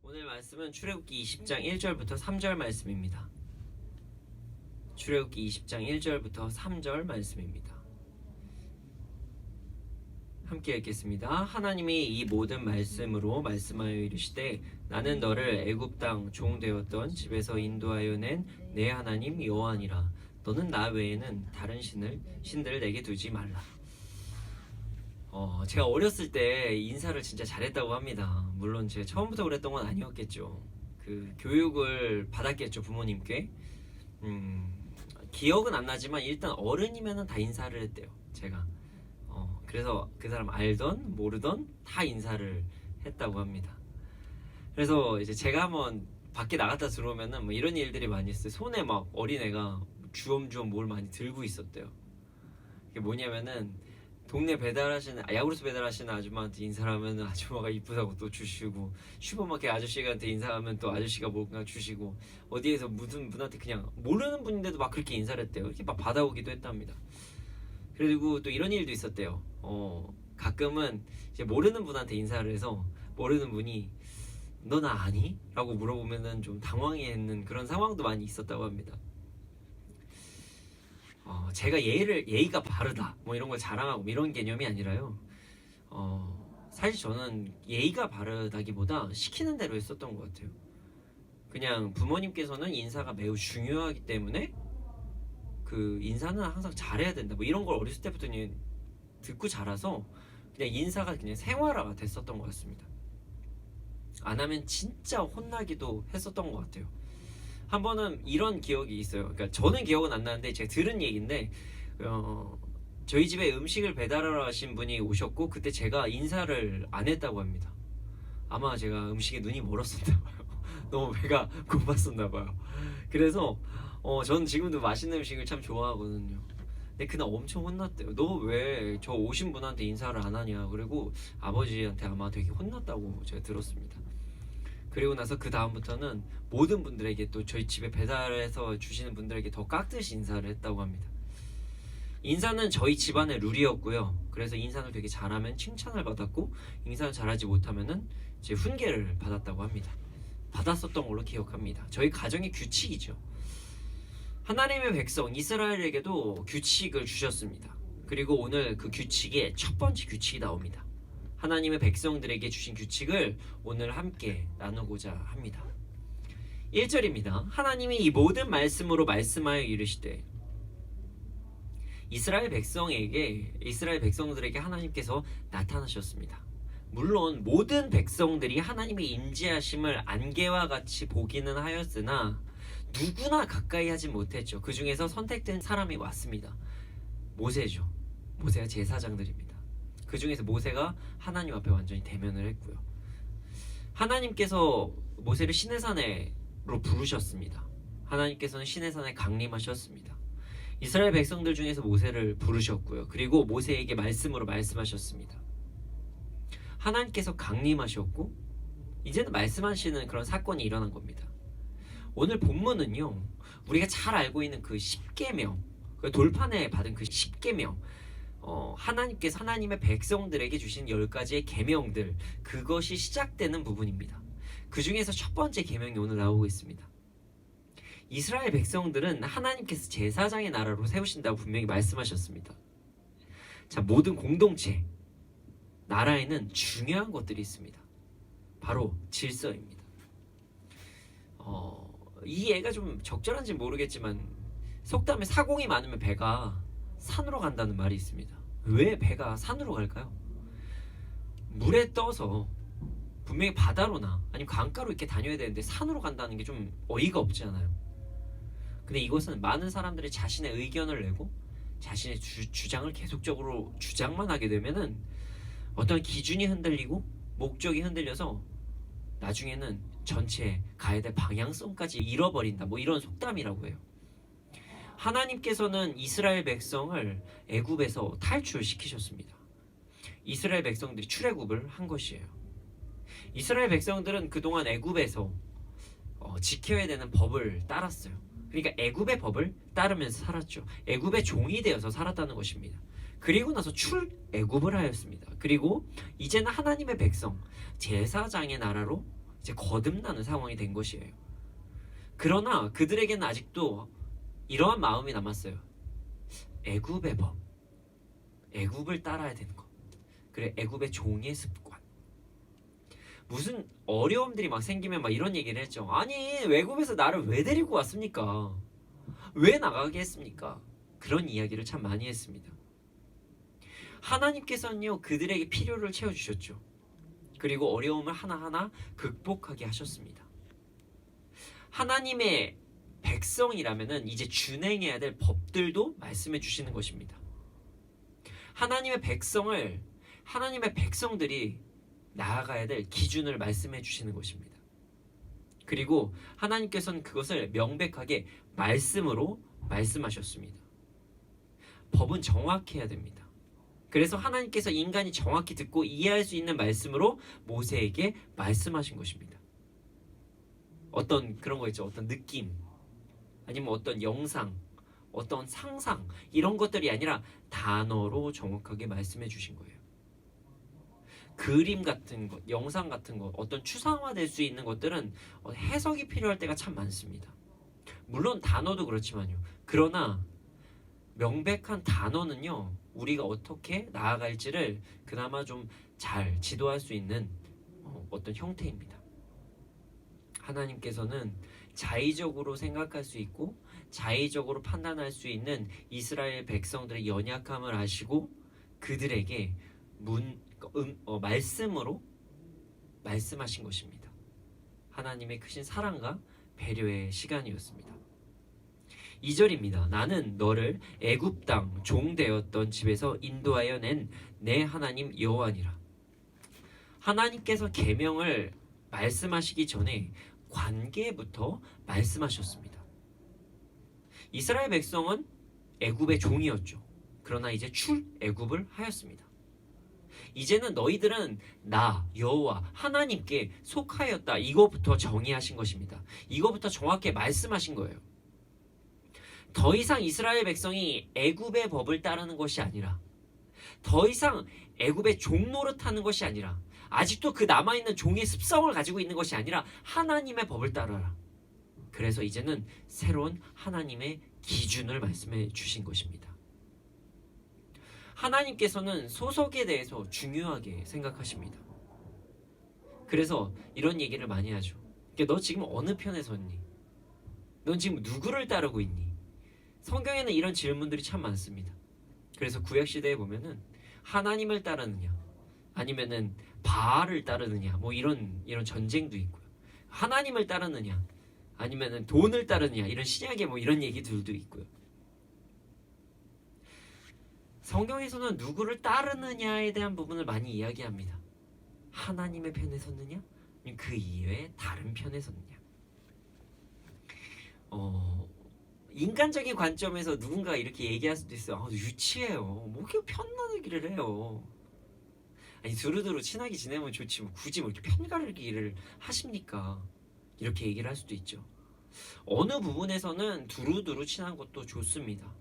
오늘 말씀은 출애굽기 20장 1절부터 3절 말씀입니다. 출애굽기 20장 1절부터 3절 말씀입니다. 함께 읽겠습니다. 하나님이 이 모든 말씀으로 말씀하여 이르시되 나는 너를 애굽 땅 종 되었던 집에서 인도하여 낸 내 하나님 여호와니라. 너는 나 외에는 다른 신들을 내게 두지 말라. 제가 어렸을 때 인사를 진짜 잘했다고 합니다. 물론 제가 처음부터 그랬던 건 아니었겠죠. 그 교육을 받았겠죠, 부모님께. 기억은 안 나지만 일단 어른이면은 다 인사를 했대요, 제가. 그래서 그 사람 알던 모르던 다 인사를 했다고 합니다. 그래서 이제 제가 한번 밖에 나갔다 들어오면은 뭐 이런 일들이 많이 있어요. 손에 막 어린애가 주엄주엄 뭘 많이 들고 있었대요. 이게 뭐냐면은 동네 배달하시는 야구르트 배달하시는 아줌마한테 인사를 하면 아줌마가 이쁘다고 또 주시고, 슈퍼마켓 아저씨한테 인사하면 또 아저씨가 뭔가 주시고, 어디에서 무슨 분한테 그냥 모르는 분인데도 막 그렇게 인사를 했대요. 이렇게 막 받아오기도 했답니다. 그리고 또 이런 일도 있었대요. 가끔은 이제 모르는 분한테 인사를 해서 모르는 분이 너 나 아니? 라고 물어보면은 좀 당황해했는 그런 상황도 많이 있었다고 합니다. 제가 예의가 바르다 뭐 이런 걸 자랑하고 이런 개념이 아니라요. 사실 저는 예의가 바르다기보다 시키는 대로 했었던 것 같아요. 그냥 부모님께서는 인사가 매우 중요하기 때문에 그 인사는 항상 잘해야 된다 뭐 이런 걸 어렸을 때부터 그냥 듣고 자라서 그냥 인사가 그냥 생활화가 됐었던 것 같습니다. 안 하면 진짜 혼나기도 했었던 것 같아요. 한 번은 이런 기억이 있어요. 그러니까 저는 기억은 안 나는데 제가 들은 얘기인데, 저희 집에 음식을 배달하러 하신 분이 오셨고 그때 제가 인사를 안 했다고 합니다. 아마 제가 음식에 눈이 멀었었나 봐요. 너무 배가 고팠었나 봐요. 그래서 저는 지금도 맛있는 음식을 참 좋아하거든요. 근데 그날 엄청 혼났대요. 너 왜 저 오신 분한테 인사를 안 하냐. 그리고 아버지한테 아마 되게 혼났다고 제가 들었습니다. 그리고 나서 그 다음부터는 모든 분들에게, 또 저희 집에 배달해서 주시는 분들에게 더 깍듯이 인사를 했다고 합니다. 인사는 저희 집안의 룰이었고요. 그래서 인사를 되게 잘하면 칭찬을 받았고, 인사를 잘하지 못하면은 이제 훈계를 받았다고 합니다. 받았었던 걸로 기억합니다. 저희 가정의 규칙이죠. 하나님의 백성 이스라엘에게도 규칙을 주셨습니다. 그리고 오늘 그 규칙의 첫 번째 규칙이 나옵니다. 하나님의 백성들에게 주신 규칙을 오늘 함께 나누고자 합니다. 1절입니다. 하나님이 이 모든 말씀으로 말씀하여 이르시되. 이스라엘 백성들에게 하나님께서 나타나셨습니다. 물론 모든 백성들이 하나님의 임재하심을 안개와 같이 보기는 하였으나 누구나 가까이 하지 못했죠. 그 중에서 선택된 사람이 왔습니다. 모세죠. 모세가 제사장들입니다. 그 중에서 모세가 하나님 앞에 완전히 대면을 했고요. 하나님께서 모세를 시내산으로 부르셨습니다. 하나님께서는 시내산에 강림하셨습니다. 이스라엘 백성들 중에서 모세를 부르셨고요. 그리고 모세에게 말씀으로 말씀하셨습니다. 하나님께서 강림하셨고 이제는 말씀하시는 그런 사건이 일어난 겁니다. 오늘 본문은요, 우리가 잘 알고 있는 그 10계명, 돌판에 받은 그 10계명, 하나님께서 하나님의 백성들에게 주신 10가지의 계명들, 그것이 시작되는 부분입니다. 그 중에서 첫 번째 계명이 오늘 나오고 있습니다. 이스라엘 백성들은 하나님께서 제사장의 나라로 세우신다고 분명히 말씀하셨습니다. 자, 모든 공동체, 나라에는 중요한 것들이 있습니다. 바로 질서입니다. 이 예가 좀 적절한지 모르겠지만 속담에 사공이 많으면 배가 산으로 간다는 말이 있습니다. 왜 배가 산으로 갈까요? 물에 떠서 분명히 바다로나 아니면 강가로 이렇게 다녀야 되는데 산으로 간다는 게 좀 어이가 없지 않아요? 근데 이것은 많은 사람들이 자신의 의견을 내고 자신의 주장을 계속적으로 주장만 하게 되면은 어떤 기준이 흔들리고 목적이 흔들려서 나중에는 전체 가야 될 방향성까지 잃어버린다, 뭐 이런 속담이라고 해요. 하나님께서는 이스라엘 백성을 애굽에서 탈출시키셨습니다. 이스라엘 백성들이 출애굽을 한 것이에요. 이스라엘 백성들은 그동안 애굽에서 지켜야 되는 법을 따랐어요. 그러니까 애굽의 법을 따르면서 살았죠. 애굽의 종이 되어서 살았다는 것입니다. 그리고 나서 출애굽을 하였습니다. 그리고 이제는 하나님의 백성, 제사장의 나라로 이제 거듭나는 상황이 된 것이에요. 그러나 그들에게는 아직도 이러한 마음이 남았어요. 애굽의 법, 애굽을 따라야 되는 것, 그래 애굽의 종의 습관. 무슨 어려움들이 막 생기면 막 이런 얘기를 했죠. 아니 외국에서 나를 왜 데리고 왔습니까? 왜 나가게 했습니까? 그런 이야기를 참 많이 했습니다. 하나님께서는요 그들에게 필요를 채워주셨죠. 그리고 어려움을 하나하나 극복하게 하셨습니다. 하나님의 백성이라면은 이제 준행해야 될 법들도 말씀해 주시는 것입니다. 하나님의 백성들이 나아가야 될 기준을 말씀해 주시는 것입니다. 그리고 하나님께서는 그것을 명백하게 말씀으로 말씀하셨습니다. 법은 정확해야 됩니다. 그래서 하나님께서 인간이 정확히 듣고 이해할 수 있는 말씀으로 모세에게 말씀하신 것입니다. 어떤 그런 거 있죠. 어떤 느낌, 아니면 어떤 영상, 어떤 상상, 이런 것들이 아니라 단어로 정확하게 말씀해 주신 거예요. 그림 같은 것, 영상 같은 것, 어떤 추상화될 수 있는 것들은 해석이 필요할 때가 참 많습니다. 물론 단어도 그렇지만요. 그러나 명백한 단어는요, 우리가 어떻게 나아갈지를 그나마 좀 잘 지도할 수 있는 어떤 형태입니다. 하나님께서는 자의적으로 생각할 수 있고 자의적으로 판단할 수 있는 이스라엘 백성들의 연약함을 아시고 그들에게 말씀으로 말씀하신 것입니다. 하나님의 크신 사랑과 배려의 시간이었습니다. 2절입니다. 나는 너를 애굽 땅 종되었던 집에서 인도하여 낸 내 하나님 여호와니라. 하나님께서 계명을 말씀하시기 전에 관계부터 말씀하셨습니다. 이스라엘 백성은 애굽의 종이었죠. 그러나 이제 출애굽을 하였습니다. 이제는 너희들은 나 여호와 하나님께 속하였다. 이거부터 정의하신 것입니다. 이거부터 정확히 말씀하신 거예요. 더 이상 이스라엘 백성이 애굽의 법을 따르는 것이 아니라, 더 이상 애굽의 종 노릇하는 것이 아니라, 아직도 그 남아있는 종의 습성을 가지고 있는 것이 아니라 하나님의 법을 따라라. 그래서 이제는 새로운 하나님의 기준을 말씀해 주신 것입니다. 하나님께서는 소속에 대해서 중요하게 생각하십니다. 그래서 이런 얘기를 많이 하죠. 너 지금 어느 편에 섰니? 넌 지금 누구를 따르고 있니? 성경에는 이런 질문들이 참 많습니다. 그래서 구약시대에 보면은 하나님을 따르느냐 아니면은 바알을 따르느냐 뭐 이런 전쟁도 있고요. 하나님을 따르느냐 아니면은 돈을 따르느냐 이런 신약의 뭐 이런 얘기들도 있고요. 성경에서는 누구를 따르느냐에 대한 부분을 많이 이야기합니다. 하나님의 편에 섰느냐? 그 이외에 다른 편에 섰느냐? 인간적인 관점에서 누군가 이렇게 얘기할 수도 있어요. 유치해요. 뭐 이렇게 편나기를 해요. 아니 두루두루 친하게 지내면 좋지 뭐 굳이 뭐 이렇게 편가르기를 하십니까? 이렇게 얘기를 할 수도 있죠. 어느 부분에서는 두루두루 친한 것도 좋습니다.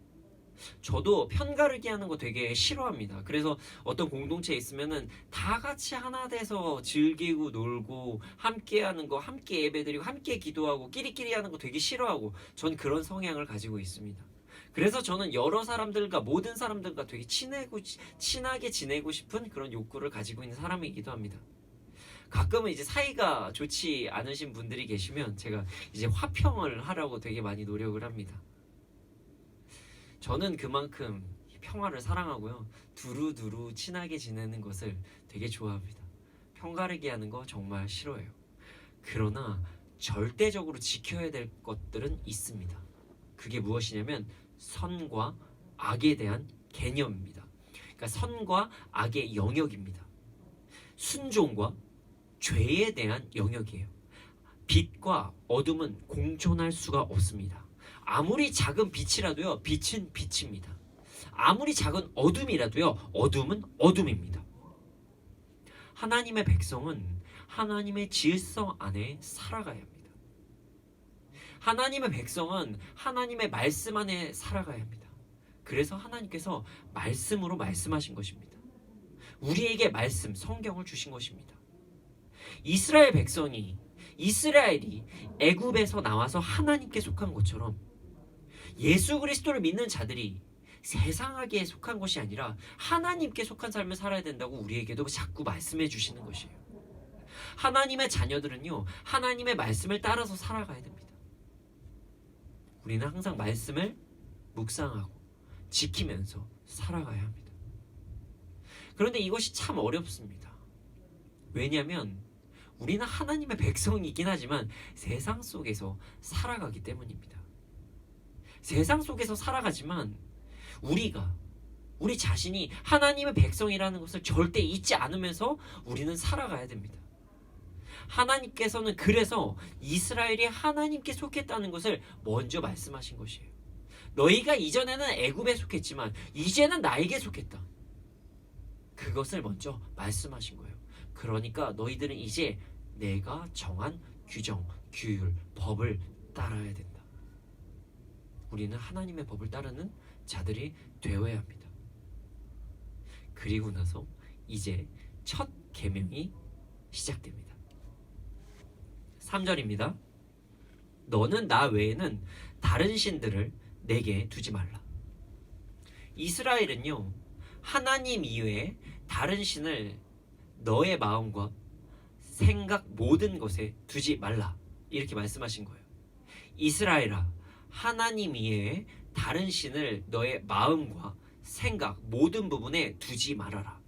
저도 편가르기 하는 거 되게 싫어합니다. 그래서 어떤 공동체에 있으면은 다 같이 하나 돼서 즐기고 놀고 함께 하는 거, 함께 예배드리고 함께 기도하고 끼리끼리 하는 거 되게 싫어하고, 전 그런 성향을 가지고 있습니다. 그래서 저는 여러 사람들과, 모든 사람들과 되게 친하게 지내고 싶은 그런 욕구를 가지고 있는 사람이기도 합니다. 가끔은 이제 사이가 좋지 않으신 분들이 계시면 제가 이제 화평을 하려고 되게 많이 노력을 합니다. 저는 그만큼 평화를 사랑하고요. 두루두루 친하게 지내는 것을 되게 좋아합니다. 편가르기 하는 거 정말 싫어해요. 그러나 절대적으로 지켜야 될 것들은 있습니다. 그게 무엇이냐면 선과 악에 대한 개념입니다. 그러니까 선과 악의 영역입니다. 순종과 죄에 대한 영역이에요. 빛과 어둠은 공존할 수가 없습니다. 아무리 작은 빛이라도요, 빛은 빛입니다. 아무리 작은 어둠이라도요, 어둠은 어둠입니다. 하나님의 백성은 하나님의 질서 안에 살아가야 합니다. 하나님의 백성은 하나님의 말씀 안에 살아가야 합니다. 그래서 하나님께서 말씀으로 말씀하신 것입니다. 우리에게 말씀, 성경을 주신 것입니다. 이스라엘 백성이 이스라엘이 애굽에서 나와서 하나님께 속한 것처럼 예수 그리스도를 믿는 자들이 세상에게 속한 것이 아니라 하나님께 속한 삶을 살아야 된다고 우리에게도 자꾸 말씀해 주시는 것이에요. 하나님의 자녀들은요, 하나님의 말씀을 따라서 살아가야 됩니다. 우리는 항상 말씀을 묵상하고 지키면서 살아가야 합니다. 그런데 이것이 참 어렵습니다. 왜냐하면 우리는 하나님의 백성이긴 하지만 세상 속에서 살아가기 때문입니다. 세상 속에서 살아가지만 우리 자신이 하나님의 백성이라는 것을 절대 잊지 않으면서 우리는 살아가야 됩니다. 하나님께서는 그래서 이스라엘이 하나님께 속했다는 것을 먼저 말씀하신 것이에요. 너희가 이전에는 애굽에 속했지만 이제는 나에게 속했다. 그것을 먼저 말씀하신 거예요. 그러니까 너희들은 이제 내가 정한 규정, 규율, 법을 따라야 된다. 우리는 하나님의 법을 따르는 자들이 되어야 합니다. 그리고 나서 이제 첫 계명이 시작됩니다. 3절입니다. 너는 나 외에는 다른 신들을 내게 두지 말라. 이스라엘은요, 하나님 이외에 다른 신을 너의 마음과 생각 모든 것에 두지 말라. 이렇게 말씀하신 거예요. 이스라엘아, 하나님 이외에 다른 신을 너의 마음과 생각 모든 부분에 두지 말아라.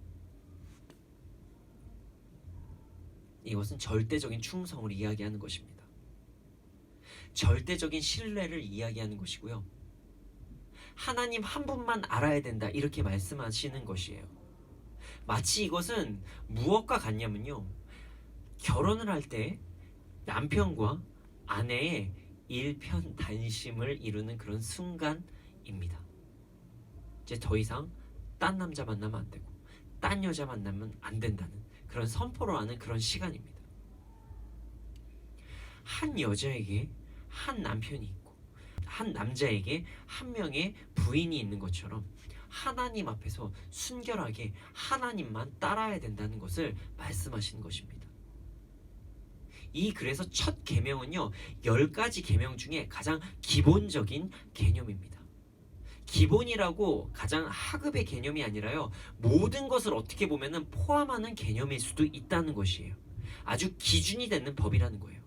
이것은 절대적인 충성을 이야기하는 것입니다. 절대적인 신뢰를 이야기하는 것이고요. 하나님 한 분만 알아야 된다, 이렇게 말씀하시는 것이에요. 마치 이것은 무엇과 같냐면요, 결혼을 할 때 남편과 아내의 일편단심을 이루는 그런 순간입니다. 이제 더 이상 딴 남자 만나면 안 되고 딴 여자 만나면 안 된다는 그런 선포를 하는 그런 시간입니다. 한 여자에게 한 남편이 있고 한 남자에게 한 명의 부인이 있는 것처럼 하나님 앞에서 순결하게 하나님만 따라야 된다는 것을 말씀하시는 것입니다. 그래서 첫 계명은요, 10가지 계명 중에 가장 기본적인 개념입니다. 기본이라고 가장 하급의 개념이 아니라요, 모든 것을 어떻게 보면은 포함하는 개념일 수도 있다는 것이에요. 아주 기준이 되는 법이라는 거예요.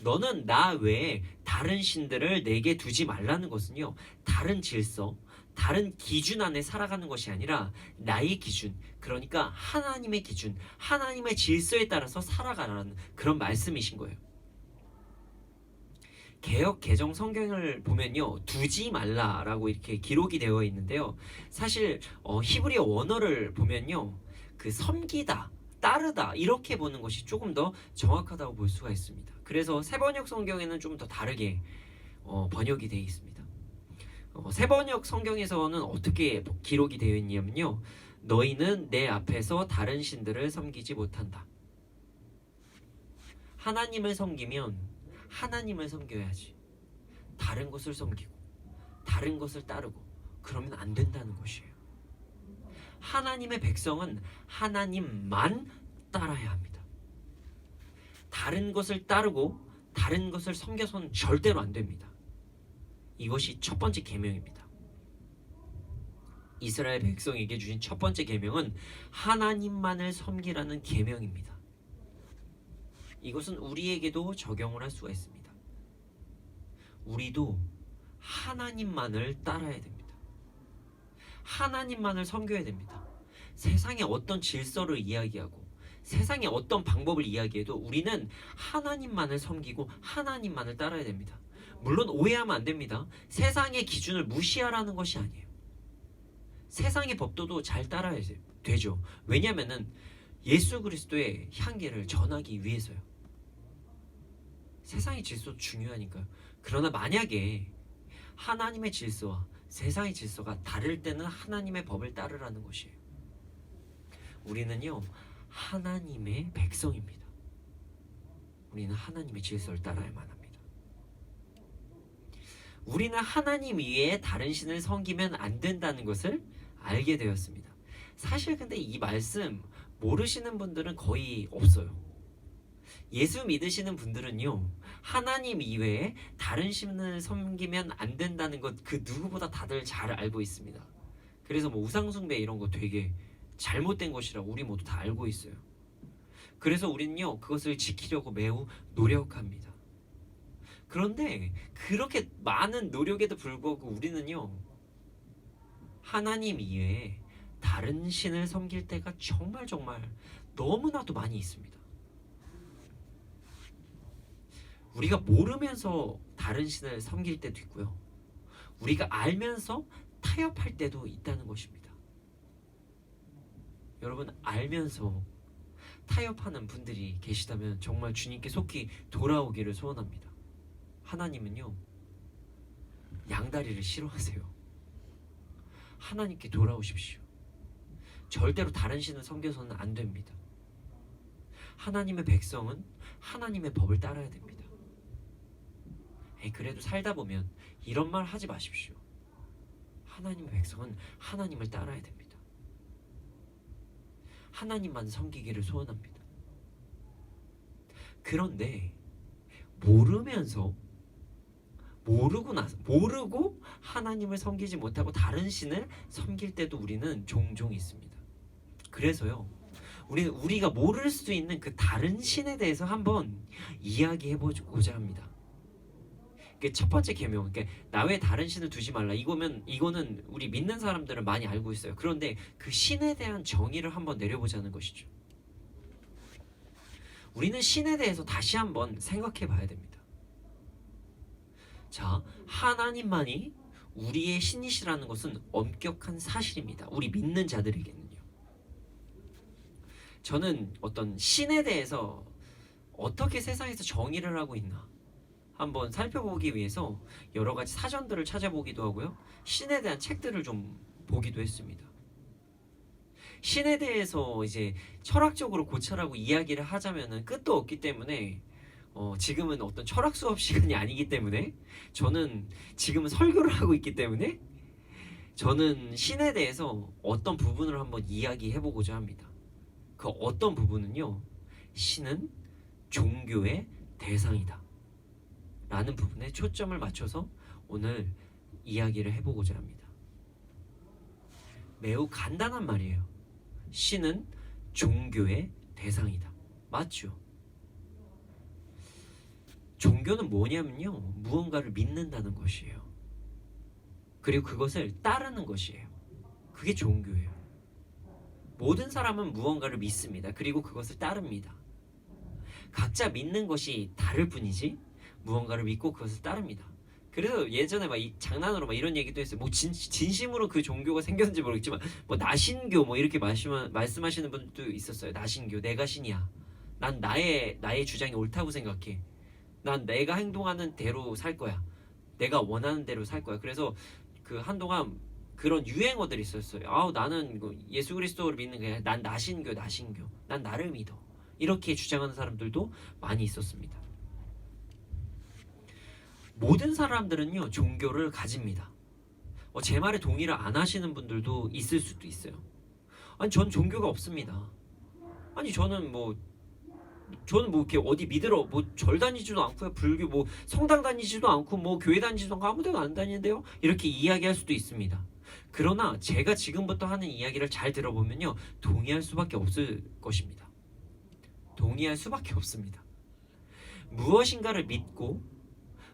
너는 나 외에 다른 신들을 내게 두지 말라는 것은요, 다른 질서, 다른 기준 안에 살아가는 것이 아니라 나의 기준, 그러니까 하나님의 기준, 하나님의 질서에 따라서 살아가라는 그런 말씀이신 거예요. 개역 개정 성경을 보면요, 두지 말라라고 이렇게 기록이 되어 있는데요. 사실 히브리어 원어를 보면요, 그 섬기다, 따르다 이렇게 보는 것이 조금 더 정확하다고 볼 수가 있습니다. 그래서 새번역 성경에는 좀 더 다르게 번역이 되어 있습니다. 새번역 성경에서는 어떻게 기록이 되어 있냐면요, 너희는 내 앞에서 다른 신들을 섬기지 못한다. 하나님을 섬기면 하나님을 섬겨야지. 다른 것을 섬기고 다른 것을 따르고 그러면 안 된다는 것이에요. 하나님의 백성은 하나님만 따라야 합니다. 다른 것을 따르고 다른 것을 섬겨서는 절대로 안 됩니다. 이것이 첫 번째 계명입니다. 이스라엘 백성에게 주신 첫 번째 계명은 하나님만을 섬기라는 계명입니다. 이것은 우리에게도 적용을 할 수가 있습니다. 우리도 하나님만을 따라야 됩니다. 하나님만을 섬겨야 됩니다. 세상의 어떤 질서를 이야기하고 세상의 어떤 방법을 이야기해도 우리는 하나님만을 섬기고 하나님만을 따라야 됩니다. 물론 오해하면 안 됩니다. 세상의 기준을 무시하라는 것이 아니에요. 세상의 법도도 잘 따라야 되죠. 왜냐하면 예수 그리스도의 향기를 전하기 위해서요. 세상의 질서도 중요하니까요. 그러나 만약에 하나님의 질서와 세상의 질서가 다를 때는 하나님의 법을 따르라는 것이에요. 우리는요, 하나님의 백성입니다. 우리는 하나님의 질서를 따라야만 합니다. 우리는 하나님 외에 다른 신을 섬기면 안 된다는 것을 알게 되었습니다. 사실 근데 이 말씀 모르시는 분들은 거의 없어요. 예수 믿으시는 분들은요, 하나님 이외에 다른 신을 섬기면 안 된다는 것 그 누구보다 다들 잘 알고 있습니다. 그래서 뭐 우상숭배 이런 거 되게 잘못된 것이라고 우리 모두 다 알고 있어요. 그래서 우리는요, 그것을 지키려고 매우 노력합니다. 그런데 그렇게 많은 노력에도 불구하고 우리는요, 하나님 이외에 다른 신을 섬길 때가 정말 너무나도 많이 있습니다. 우리가 모르면서 다른 신을 섬길 때도 있고요. 우리가 알면서 타협할 때도 있다는 것입니다. 여러분, 알면서 타협하는 분들이 계시다면 정말 주님께 속히 돌아오기를 소원합니다. 하나님은요, 양다리를 싫어하세요. 하나님께 돌아오십시오. 절대로 다른 신을 섬겨서는 안 됩니다. 하나님의 백성은 하나님의 법을 따라야 됩니다. 그래도 살다 보면 이런 말 하지 마십시오. 하나님의 백성은 하나님을 따라야 됩니다. 하나님만 섬기기를 소원합니다. 그런데 모르고 하나님을 섬기지 못하고 다른 신을 섬길 때도 우리는 종종 있습니다. 그래서요, 우리가 모를 수 있는 그 다른 신에 대해서 한번 이야기해보고자 합니다. 첫 번째 계명, 나 외에 다른 신을 두지 말라. 이거는 우리 믿는 사람들은 많이 알고 있어요. 그런데 그 신에 대한 정의를 한번 내려보자는 것이죠. 우리는 신에 대해서 다시 한번 생각해 봐야 됩니다. 자, 하나님만이 우리의 신이시라는 것은 엄격한 사실입니다. 우리 믿는 자들에게는요. 저는 어떤 신에 대해서 어떻게 세상에서 정의를 하고 있나 한번 살펴보기 위해서 여러 가지 사전들을 찾아보기도 하고요. 신에 대한 책들을 좀 보기도 했습니다. 신에 대해서 이제 철학적으로 고찰하고 이야기를 하자면은 끝도 없기 때문에 지금은 어떤 철학 수업 시간이 아니기 때문에 저는 지금은 설교를 하고 있기 때문에 저는 신에 대해서 어떤 부분을 한번 이야기해보고자 합니다. 그 어떤 부분은요, 신은 종교의 대상이다 라는 부분에 초점을 맞춰서 오늘 이야기를 해보고자 합니다. 매우 간단한 말이에요. 신은 종교의 대상이다. 맞죠? 종교는 뭐냐면요, 무언가를 믿는다는 것이에요. 그리고 그것을 따르는 것이에요. 그게 종교예요. 모든 사람은 무언가를 믿습니다. 그리고 그것을 따릅니다. 각자 믿는 것이 다를 뿐이지 무언가를 믿고 그것을 따릅니다. 그래서 예전에 장난으로 이런 얘기도 했어요. 진심으로 그 종교가 생겼는지 모르겠지만 나신교 이렇게 말씀하시는 분들도 있었어요. 나신교, 내가 신이야. 난 나의 주장이 옳다고 생각해. 난 내가 행동하는 대로 살 거야. 내가 원하는 대로 살 거야. 그래서 그 한동안 그런 유행어들이 있었어요. 나는 예수 그리스도를 믿는 게 난 나신교. 난 나를 믿어. 이렇게 주장하는 사람들도 많이 있었습니다. 모든 사람들은요, 종교를 가집니다. 제 말에 동의를 안 하시는 분들도 있을 수도 있어요. 아니, 전 종교가 없습니다. 아니, 저는 이렇게 어디 믿으러 절 다니지도 않고요. 불교 성당 다니지도 않고 교회 다니지도 않고 아무 데나 안 다니는데요. 이렇게 이야기할 수도 있습니다. 그러나 제가 지금부터 하는 이야기를 잘 들어보면요, 동의할 수밖에 없을 것입니다. 동의할 수밖에 없습니다. 무엇인가를 믿고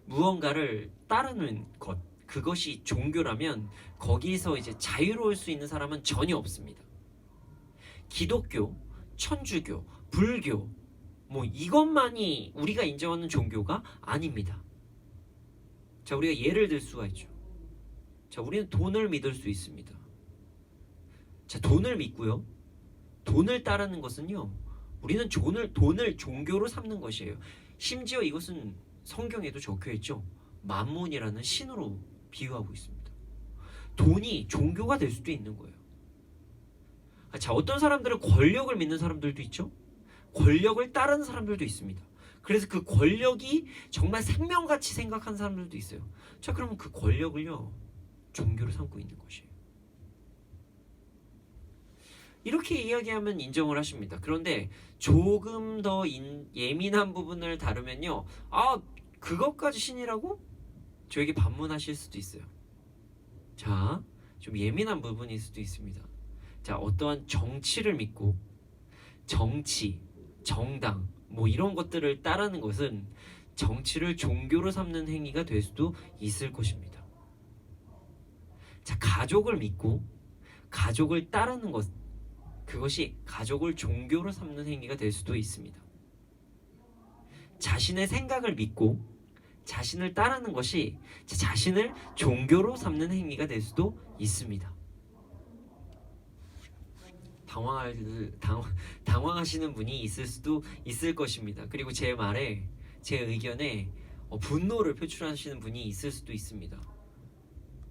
무언가를 따르는 것, 그것이 종교라면 거기서 이제 자유로울 수 있는 사람은 전혀 없습니다. 기독교, 천주교, 불교 이것만이 우리가 인정하는 종교가 아닙니다. 자, 우리가 예를 들 수가 있죠. 자, 우리는 돈을 믿을 수 있습니다. 자, 돈을 믿고요. 돈을 따르는 것은요, 우리는 돈을 종교로 삼는 것이에요. 심지어 이것은 성경에도 적혀있죠. 만몬이라는 신으로 비유하고 있습니다. 돈이 종교가 될 수도 있는 거예요. 자, 어떤 사람들은 권력을 믿는 사람들도 있죠. 권력을 따르는 사람들도 있습니다. 그래서 그 권력이 정말 생명같이 생각하는 사람들도 있어요. 자, 그러면 그 권력을요, 종교로 삼고 있는 것이에요. 이렇게 이야기하면 인정을 하십니다. 그런데 조금 더 예민한 부분을 다루면요, 아, 그것까지 신이라고? 저에게 반문하실 수도 있어요. 자, 좀 예민한 부분일 수도 있습니다. 자, 어떠한 정치를 믿고 정치, 정당 뭐 이런 것들을 따르는 것은 정치를 종교로 삼는 행위가 될 수도 있을 것입니다. 자, 가족을 믿고 가족을 따르는 것, 그것이 가족을 종교로 삼는 행위가 될 수도 있습니다. 자신의 생각을 믿고 자신을 따르는 것이 자신을 종교로 삼는 행위가 될 수도 있습니다. 당황하시는 분이 있을 수도 있을 것입니다. 그리고 제 말에, 제 의견에 분노를 표출하시는 분이 있을 수도 있습니다.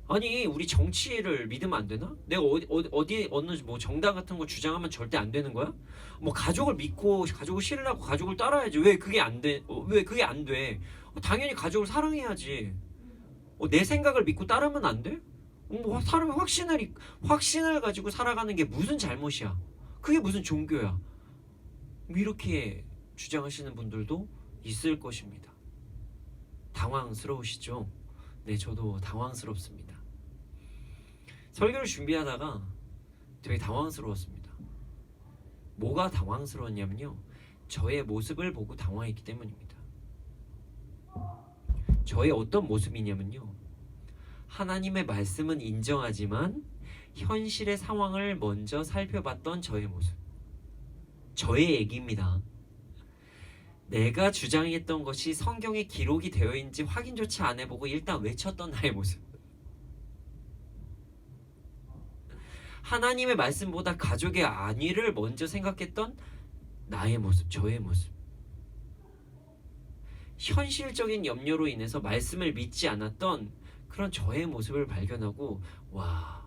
아니, 우리 정치를 믿으면 안 되나? 내가 어느 뭐 정당 같은 거 주장하면 절대 안 되는 거야? 뭐 가족을 믿고 가족을 신뢰하고 가족을 따라야지. 왜 그게 안 돼? 왜 그게 안 돼? 당연히 가족을 사랑해야지. 내 생각을 믿고 따르면 안 돼? 뭐 사람이 확신을 가지고 살아가는 게 무슨 잘못이야? 그게 무슨 종교야? 뭐 이렇게 주장하시는 분들도 있을 것입니다. 당황스러우시죠? 네, 저도 당황스럽습니다. 설교를 준비하다가 되게 당황스러웠습니다. 뭐가 당황스러웠냐면요, 저의 모습을 보고 당황했기 때문입니다. 저의 어떤 모습이냐면요, 하나님의 말씀은 인정하지만 현실의 상황을 먼저 살펴봤던 저의 모습, 저의 얘기입니다. 내가 주장했던 것이 성경에 기록이 되어 있는지 확인조차 안 해보고 일단 외쳤던 나의 모습, 하나님의 말씀보다 가족의 안위를 먼저 생각했던 나의 모습, 저의 모습, 현실적인 염려로 인해서 말씀을 믿지 않았던 그런 저의 모습을 발견하고, 와,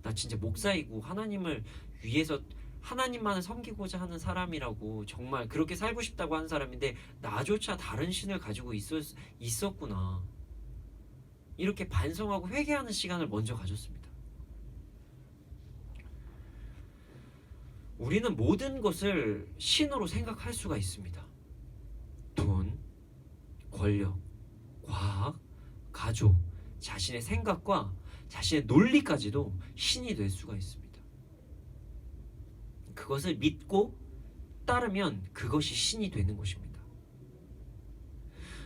나 진짜 목사이고 하나님을 위해서 하나님만을 섬기고자 하는 사람이라고, 정말 그렇게 살고 싶다고 하는 사람인데 나조차 다른 신을 가지고 있었구나, 이렇게 반성하고 회개하는 시간을 먼저 가졌습니다. 우리는 모든 것을 신으로 생각할 수가 있습니다. 돈, 권력, 과학, 가족, 자신의 생각과 자신의 논리까지도 신이 될 수가 있습니다. 그것을 믿고 따르면 그것이 신이 되는 것입니다.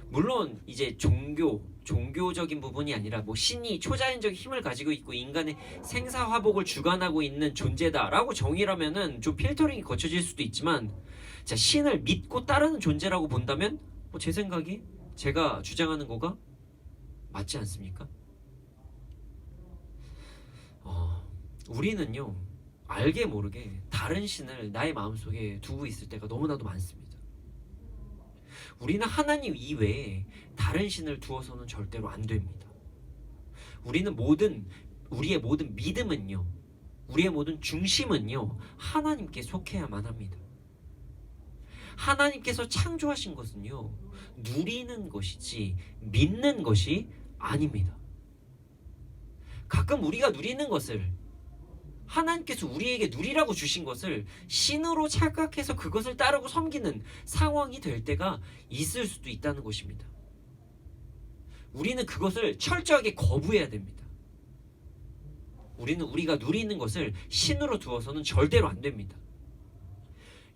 물론 이제 종교적인 부분이 아니라 뭐 신이 초자연적 힘을 가지고 있고 인간의 생사화복을 주관하고 있는 존재다라고 정의라면은 좀 필터링이 거쳐질 수도 있지만, 자, 신을 믿고 따르는 존재라고 본다면 제 생각이 제가 주장하는 거가 맞지 않습니까? 우리는요, 알게 모르게 다른 신을 나의 마음속에 두고 있을 때가 너무나도 많습니다. 우리는 하나님 이외에 다른 신을 두어서는 절대로 안 됩니다. 우리의 모든 믿음은요, 우리의 모든 중심은요, 하나님께 속해야만 합니다. 하나님께서 창조하신 것은요, 누리는 것이지 믿는 것이 아닙니다. 가끔 우리가 누리는 것을, 하나님께서 우리에게 누리라고 주신 것을 신으로 착각해서 그것을 따르고 섬기는 상황이 될 때가 있을 수도 있다는 것입니다. 우리는 그것을 철저하게 거부해야 됩니다. 우리는 우리가 누리는 것을 신으로 두어서는 절대로 안 됩니다.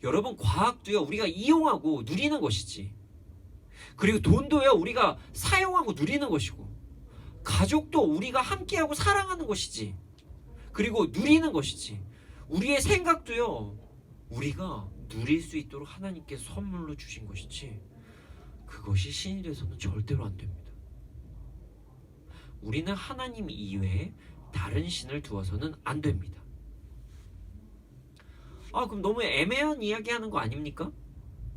여러분, 과학도요, 우리가 이용하고 누리는 것이지, 그리고 돈도요, 우리가 사용하고 누리는 것이고, 가족도 우리가 함께하고 사랑하는 것이지, 그리고 누리는 것이지, 우리의 생각도요, 우리가 누릴 수 있도록 하나님께서 선물로 주신 것이지, 그것이 신이 돼서는 절대로 안 됩니다. 우리는 하나님 이외에 다른 신을 두어서는 안 됩니다. 그럼 너무 애매한 이야기 하는 거 아닙니까?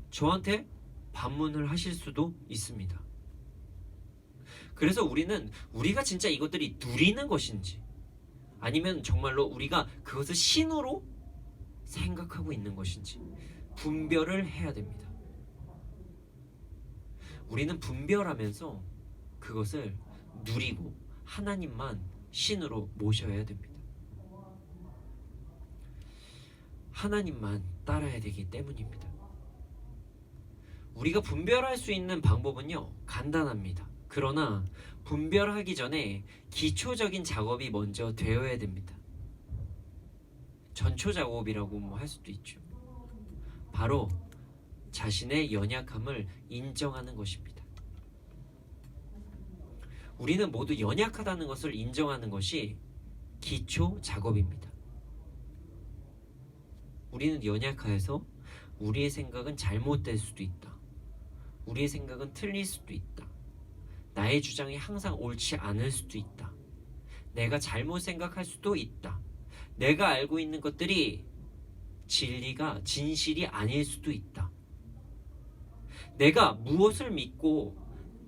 저한테 반문을 하실 수도 있습니다. 그래서 우리가 진짜 이것들이 누리는 것인지, 아니면 정말로 우리가 그것을 신으로 생각하고 있는 것인지 분별을 해야 됩니다. 우리는 분별하면서 그것을 누리고 하나님만 신으로 모셔야 됩니다. 하나님만 따라야 되기 때문입니다. 우리가 분별할 수 있는 방법은요, 간단합니다. 그러나 분별하기 전에 기초적인 작업이 먼저 되어야 됩니다. 전초 작업이라고 뭐 할 수도 있죠. 바로 자신의 연약함을 인정하는 것입니다. 우리는 모두 연약하다는 것을 인정하는 것이 기초 작업입니다. 우리는 연약해서 우리의 생각은 잘못될 수도 있다. 우리의 생각은 틀릴 수도 있다. 나의 주장이 항상 옳지 않을 수도 있다. 내가 잘못 생각할 수도 있다. 내가 알고 있는 것들이 진리가 진실이 아닐 수도 있다. 내가 무엇을 믿고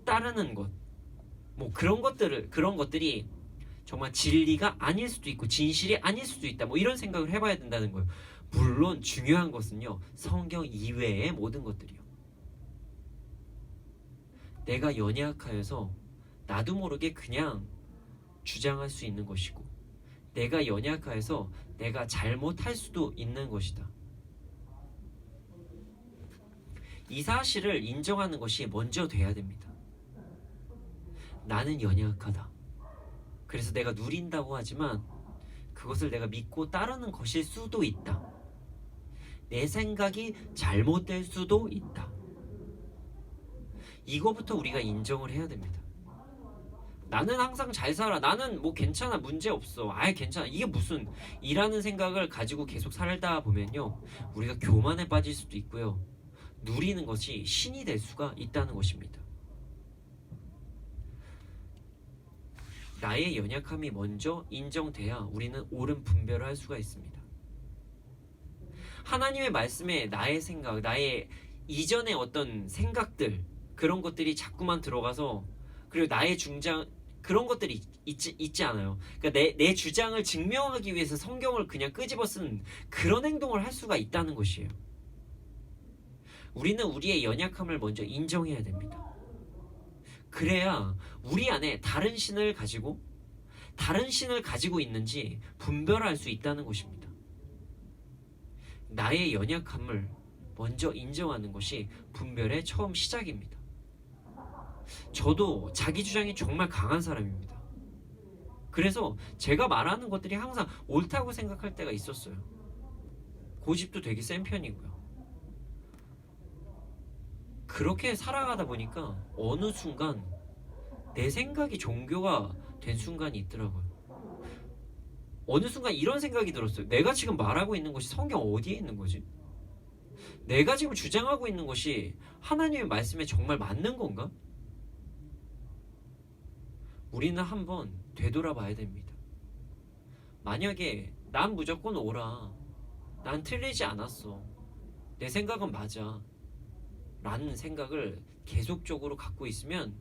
따르는 것, 뭐 그런 것들이 정말 진리가 아닐 수도 있고 진실이 아닐 수도 있다. 뭐 이런 생각을 해봐야 된다는 거예요. 물론 중요한 것은요, 성경 이외의 모든 것들이요. 내가 연약하여서 나도 모르게 그냥 주장할 수 있는 것이고, 내가 연약하여서 내가 잘못할 수도 있는 것이다. 이 사실을 인정하는 것이 먼저 돼야 됩니다. 나는 연약하다. 그래서 내가 누린다고 하지만 그것을 내가 믿고 따르는 것일 수도 있다. 내 생각이 잘못될 수도 있다. 이거부터 우리가 인정을 해야 됩니다. 나는 항상 잘 살아. 나는 뭐 괜찮아. 문제 없어. 아예 괜찮아. 이게 무슨 이라는 생각을 가지고 계속 살다 보면요, 우리가 교만에 빠질 수도 있고요, 누리는 것이 신이 될 수가 있다는 것입니다. 나의 연약함이 먼저 인정돼야 우리는 옳은 분별을 할 수가 있습니다. 하나님의 말씀에 나의 생각, 나의 이전의 어떤 생각들, 그런 것들이 자꾸만 들어가서, 그리고 나의 주장, 그런 것들이 있지 않아요. 그러니까 내 주장을 증명하기 위해서 성경을 그냥 끄집어 쓴 그런 행동을 할 수가 있다는 것이에요. 우리는 우리의 연약함을 먼저 인정해야 됩니다. 그래야 우리 안에 다른 신을 가지고 있는지 분별할 수 있다는 것입니다. 나의 연약함을 먼저 인정하는 것이 분별의 처음 시작입니다. 저도 자기 주장이 정말 강한 사람입니다. 그래서 제가 말하는 것들이 항상 옳다고 생각할 때가 있었어요. 고집도 되게 센 편이고요. 그렇게 살아가다 보니까 어느 순간 내 생각이 종교가 된 순간이 있더라고요. 어느 순간 이런 생각이 들었어요. 내가 지금 말하고 있는 것이 성경 어디에 있는 거지? 내가 지금 주장하고 있는 것이 하나님의 말씀에 정말 맞는 건가? 우리는 한번 되돌아봐야 됩니다. 만약에 난 무조건 옳아, 난 틀리지 않았어, 내 생각은 맞아 라는 생각을 계속적으로 갖고 있으면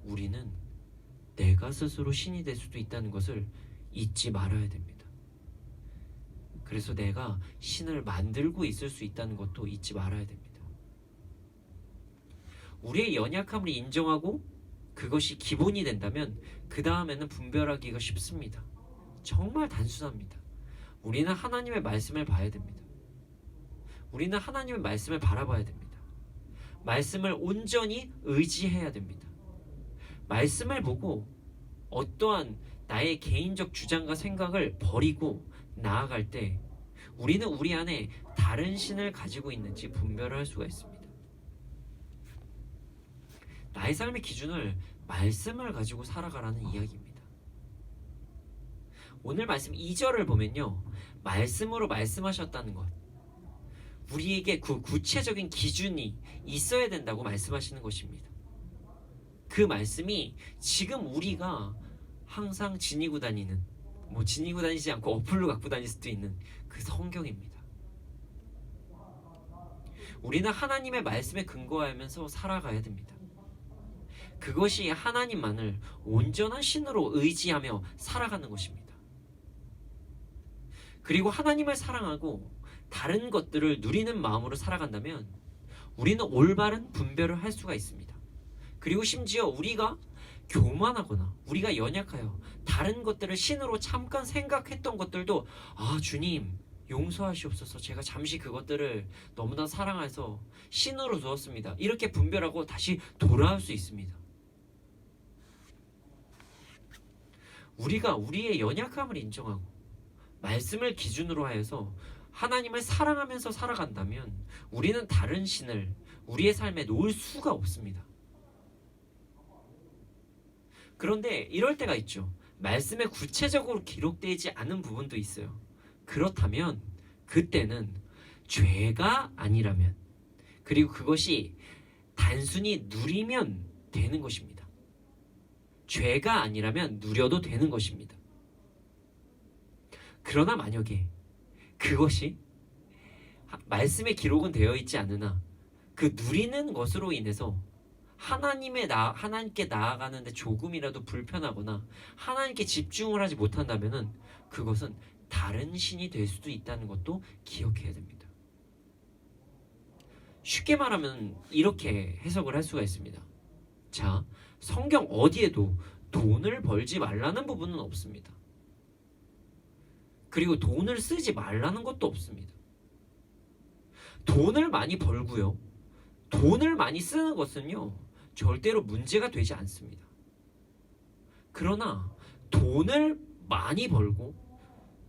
우리는 내가 스스로 신이 될 수도 있다는 것을 잊지 말아야 됩니다. 그래서 내가 신을 만들고 있을 수 있다는 것도 잊지 말아야 됩니다. 우리의 연약함을 인정하고 그것이 기본이 된다면 그 다음에는 분별하기가 쉽습니다. 정말 단순합니다. 우리는 하나님의 말씀을 봐야 됩니다. 우리는 하나님의 말씀을 바라봐야 됩니다. 말씀을 온전히 의지해야 됩니다. 말씀을 보고 어떠한 나의 개인적 주장과 생각을 버리고 나아갈 때 우리는 우리 안에 다른 신을 가지고 있는지 분별을 할 수가 있습니다. 나의 삶의 기준을 말씀을 가지고 살아가라는 이야기입니다. 오늘 말씀 2절을 보면요, 말씀으로 말씀하셨다는 것, 우리에게 그 구체적인 기준이 있어야 된다고 말씀하시는 것입니다. 그 말씀이 지금 우리가 항상 지니고 다니는, 뭐 지니고 다니지 않고 어플로 갖고 다닐 수도 있는 그 성경입니다. 우리는 하나님의 말씀에 근거하면서 살아가야 됩니다. 그것이 하나님만을 온전한 신으로 의지하며 살아가는 것입니다. 그리고 하나님을 사랑하고 다른 것들을 누리는 마음으로 살아간다면 우리는 올바른 분별을 할 수가 있습니다. 그리고 심지어 우리가 교만하거나 우리가 연약하여 다른 것들을 신으로 잠깐 생각했던 것들도 아 주님 용서하시옵소서 제가 잠시 그것들을 너무나 사랑해서 신으로 두었습니다. 이렇게 분별하고 다시 돌아올 수 있습니다. 우리가 우리의 연약함을 인정하고 말씀을 기준으로 하여서 하나님을 사랑하면서 살아간다면 우리는 다른 신을 우리의 삶에 놓을 수가 없습니다. 그런데 이럴 때가 있죠. 말씀에 구체적으로 기록되지 않은 부분도 있어요. 그렇다면 그때는 죄가 아니라면 그리고 그것이 단순히 누리면 되는 것입니다. 죄가 아니라면 누려도 되는 것입니다. 그러나 만약에 그것이 말씀에 기록은 되어 있지 않으나 그 누리는 것으로 인해서 하나님께 나아가는데 조금이라도 불편하거나 하나님께 집중을 하지 못한다면은 그것은 다른 신이 될 수도 있다는 것도 기억해야 됩니다. 쉽게 말하면 이렇게 해석을 할 수가 있습니다. 자, 성경 어디에도 돈을 벌지 말라는 부분은 없습니다. 그리고 돈을 쓰지 말라는 것도 없습니다. 돈을 많이 벌고요. 돈을 많이 쓰는 것은요. 절대로 문제가 되지 않습니다. 그러나 돈을 많이 벌고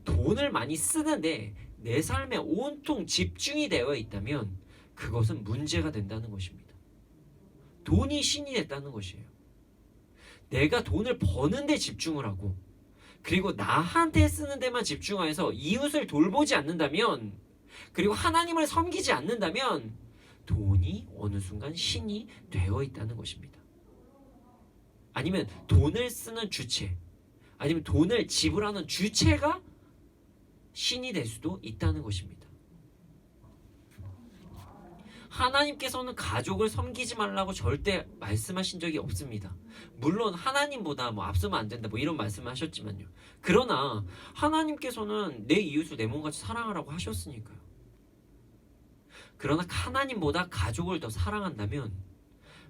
돈을 많이 쓰는데 내 삶에 온통 집중이 되어 있다면 그것은 문제가 된다는 것입니다. 돈이 신이 됐다는 것이에요. 내가 돈을 버는 데 집중을 하고 그리고 나한테 쓰는 데만 집중하여서 이웃을 돌보지 않는다면 그리고 하나님을 섬기지 않는다면 돈이 어느 순간 신이 되어 있다는 것입니다. 아니면 돈을 쓰는 주체 아니면 돈을 지불하는 주체가 신이 될 수도 있다는 것입니다. 하나님께서는 가족을 섬기지 말라고 절대 말씀하신 적이 없습니다. 물론 하나님보다 앞서면 안 된다 이런 말씀을 하셨지만요. 그러나 하나님께서는 내 이웃을 내 몸같이 사랑하라고 하셨으니까요. 그러나 하나님보다 가족을 더 사랑한다면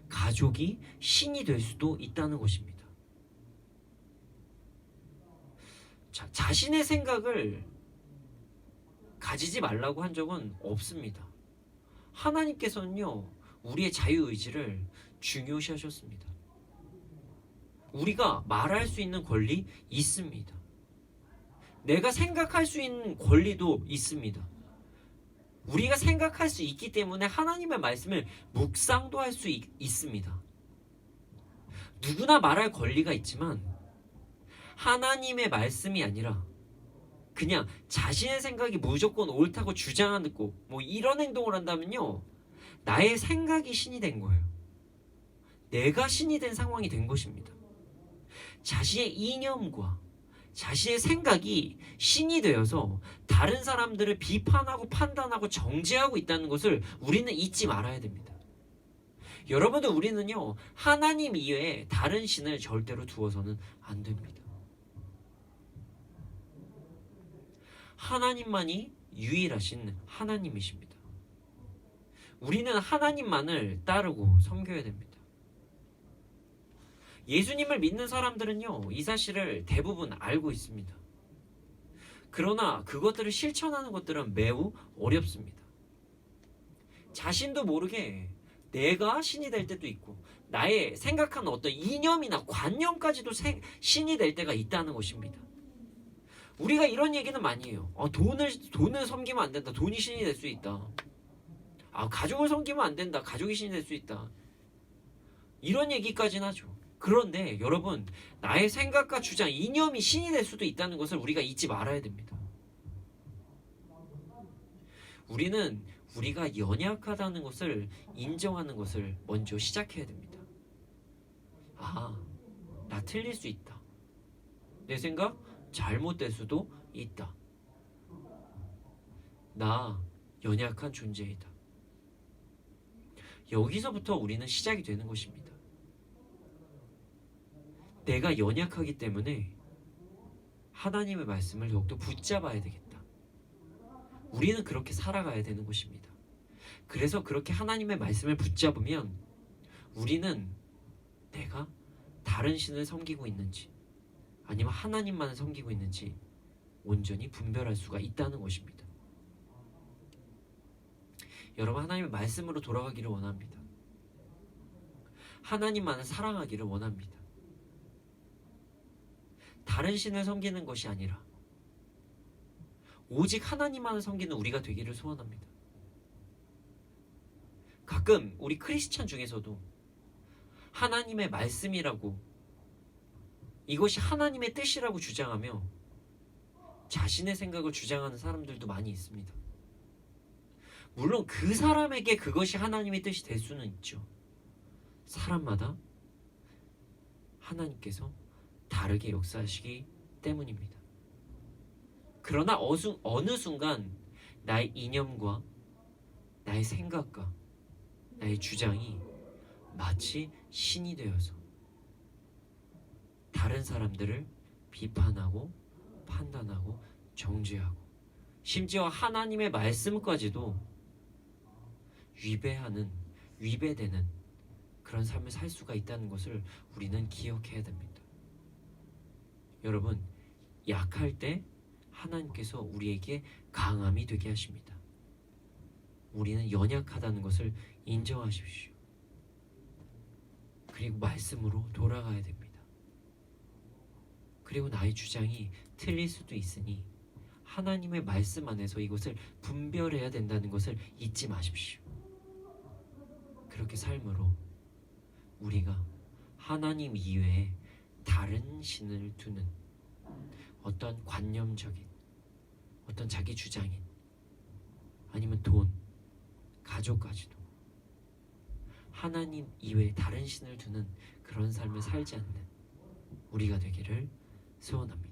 가족이 신이 될 수도 있다는 것입니다. 자, 자신의 생각을 가지지 말라고 한 적은 없습니다. 하나님께서는요, 우리의 자유의지를 중요시 하셨습니다. 우리가 말할 수 있는 권리 있습니다. 내가 생각할 수 있는 권리도 있습니다. 우리가 생각할 수 있기 때문에 하나님의 말씀을 묵상도 할 수 있습니다. 누구나 말할 권리가 있지만 하나님의 말씀이 아니라 그냥 자신의 생각이 무조건 옳다고 주장하고 이런 행동을 한다면요. 나의 생각이 신이 된 거예요. 내가 신이 된 상황이 된 것입니다. 자신의 이념과 자신의 생각이 신이 되어서 다른 사람들을 비판하고 판단하고 정죄하고 있다는 것을 우리는 잊지 말아야 됩니다. 여러분들 우리는요. 하나님 이외에 다른 신을 절대로 두어서는 안 됩니다. 하나님만이 유일하신 하나님이십니다. 우리는 하나님만을 따르고 섬겨야 됩니다. 예수님을 믿는 사람들은요, 이 사실을 대부분 알고 있습니다. 그러나 그것들을 실천하는 것들은 매우 어렵습니다. 자신도 모르게 내가 신이 될 때도 있고, 나의 생각하는 어떤 이념이나 관념까지도 신이 될 때가 있다는 것입니다. 우리가 이런 얘기는 많이 해요. 돈을 섬기면 안 된다. 돈이 신이 될 수 있다. 가족을 섬기면 안 된다. 가족이 신이 될 수 있다. 이런 얘기까지는 하죠. 그런데 여러분, 나의 생각과 주장, 이념이 신이 될 수도 있다는 것을 우리가 잊지 말아야 됩니다. 우리는 우리가 연약하다는 것을 인정하는 것을 먼저 시작해야 됩니다. 나 틀릴 수 있다. 내 생각 잘못될 수도 있다. 나 연약한 존재이다. 여기서부터 우리는 시작이 되는 것입니다. 내가 연약하기 때문에 하나님의 말씀을 더욱더 붙잡아야 되겠다. 우리는 그렇게 살아가야 되는 것입니다. 그래서 그렇게 하나님의 말씀을 붙잡으면 우리는 내가 다른 신을 섬기고 있는지 아니면 하나님만 섬기고 있는지 온전히 분별할 수가 있다는 것입니다. 여러분, 하나님의 말씀으로 돌아가기를 원합니다. 하나님만을 사랑하기를 원합니다. 다른 신을 섬기는 것이 아니라 오직 하나님만을 섬기는 우리가 되기를 소원합니다. 가끔 우리 크리스찬 중에서도 하나님의 말씀이라고, 이것이 하나님의 뜻이라고 주장하며 자신의 생각을 주장하는 사람들도 많이 있습니다. 물론 그 사람에게 그것이 하나님의 뜻이 될 수는 있죠. 사람마다 하나님께서 다르게 역사하시기 때문입니다. 그러나 어느 순간 나의 이념과 나의 생각과 나의 주장이 마치 신이 되어서 다른 사람들을 비판하고 판단하고 정죄하고 심지어 하나님의 말씀까지도 위배되는 그런 삶을 살 수가 있다는 것을 우리는 기억해야 됩니다. 여러분, 약할 때 하나님께서 우리에게 강함이 되게 하십니다. 우리는 연약하다는 것을 인정하십시오. 그리고 말씀으로 돌아가야 됩니다. 그리고 나의 주장이 틀릴 수도 있으니 하나님의 말씀 안에서 이것을 분별해야 된다는 것을 잊지 마십시오. 그렇게 삶으로 우리가 하나님 이외에 다른 신을 두는 어떤 관념적인, 어떤 자기 주장인, 아니면 돈, 가족까지도 하나님 이외에 다른 신을 두는 그런 삶을 살지 않는 우리가 되기를 소원합니다.